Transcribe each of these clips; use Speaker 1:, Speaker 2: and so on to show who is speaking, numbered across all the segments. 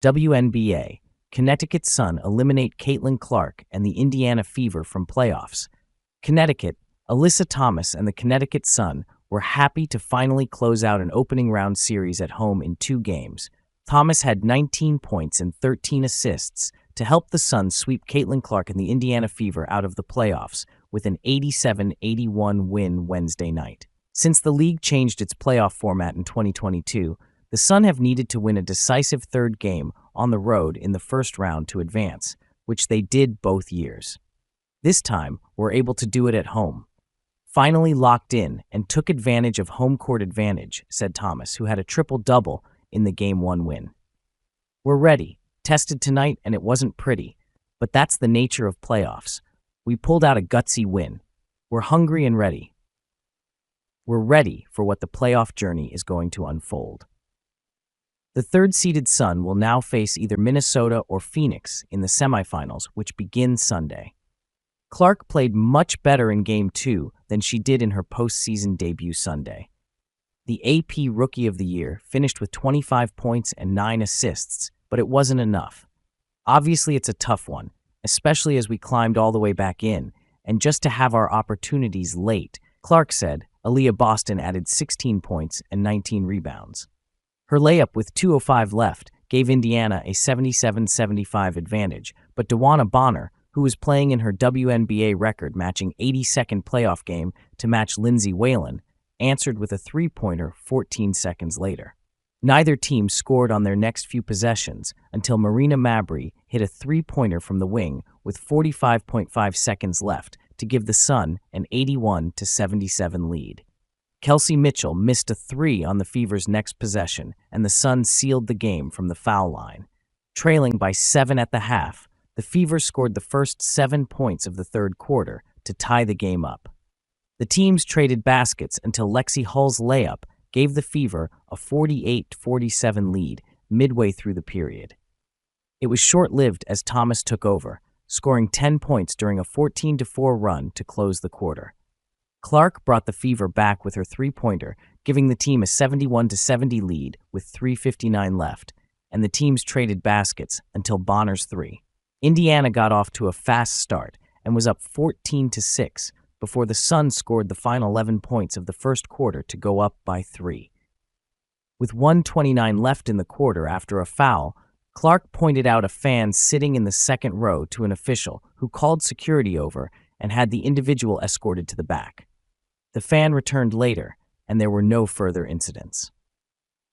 Speaker 1: WNBA Connecticut Sun eliminate Caitlin Clark and the Indiana Fever from playoffs. Connecticut, Alyssa Thomas and the Connecticut Sun were happy to finally close out an opening round series at home in 2 games. Thomas had 19 points and 13 assists to help the Sun sweep Caitlin Clark and the Indiana Fever out of the playoffs with an 87-81 win Wednesday night. Since the league changed its playoff format in 2022, the Sun have needed to win a decisive third game on the road in the first round to advance, which they did both years. This time, we're able to do it at home. Finally locked in and took advantage of home court advantage, said Thomas, who had a triple-double in the Game 1 win. We're ready, tested tonight, and it wasn't pretty, but that's the nature of playoffs. We pulled out a gutsy win. We're hungry and ready. We're ready for what the playoff journey is going to unfold. The third-seeded Sun will now face either Minnesota or Phoenix in the semifinals, which begin Sunday. Clark played much better in Game 2 than she did in her postseason debut Sunday. The AP Rookie of the Year finished with 25 points and 9 assists, but it wasn't enough. Obviously, it's a tough one, especially as we climbed all the way back in, and just to have our opportunities late, Clark said. Aaliyah Boston added 16 points and 19 rebounds. Her layup with 2:05 left gave Indiana a 77-75 advantage, but DeWanna Bonner, who was playing in her WNBA record-matching 82nd playoff game to match Lindsay Whalen, answered with a three-pointer 14 seconds later. Neither team scored on their next few possessions until Marina Mabrey hit a three-pointer from the wing with 45.5 seconds left to give the Sun an 81-77 lead. Kelsey Mitchell missed a 3 on the Fever's next possession, and the Sun sealed the game from the foul line. Trailing by 7 at the half, the Fever scored the first 7 points of the third quarter to tie the game up. The teams traded baskets until Lexi Hull's layup gave the Fever a 48-47 lead midway through the period. It was short-lived as Thomas took over, scoring 10 points during a 14-4 run to close the quarter. Clark brought the Fever back with her three-pointer, giving the team a 71-70 lead with 3:59 left, and the teams traded baskets until Bonner's 3. Indiana got off to a fast start and was up 14-6 before the Sun scored the final 11 points of the first quarter to go up by 3. With 1:29 left in the quarter after a foul, Clark pointed out a fan sitting in the second row to an official who called security over and had the individual escorted to the back. The fan returned later, and there were no further incidents.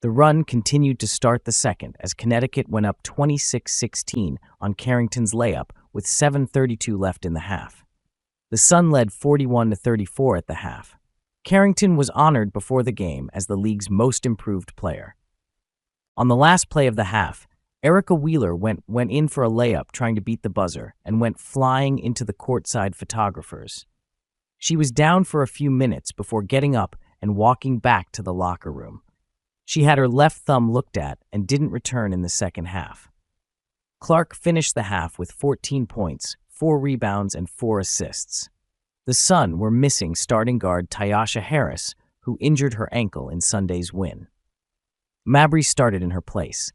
Speaker 1: The run continued to start the second as Connecticut went up 26-16 on Carrington's layup with 7:32 left in the half. The Sun led 41-34 at the half. Carrington was honored before the game as the league's most improved player. On the last play of the half, Erica Wheeler went in for a layup trying to beat the buzzer and went flying into the courtside photographers. She was down for a few minutes before getting up and walking back to the locker room. She had her left thumb looked at and didn't return in the second half. Clark finished the half with 14 points, 4 rebounds, and 4 assists. The Sun were missing starting guard Tyasha Harris, who injured her ankle in Sunday's win. Mabrey started in her place,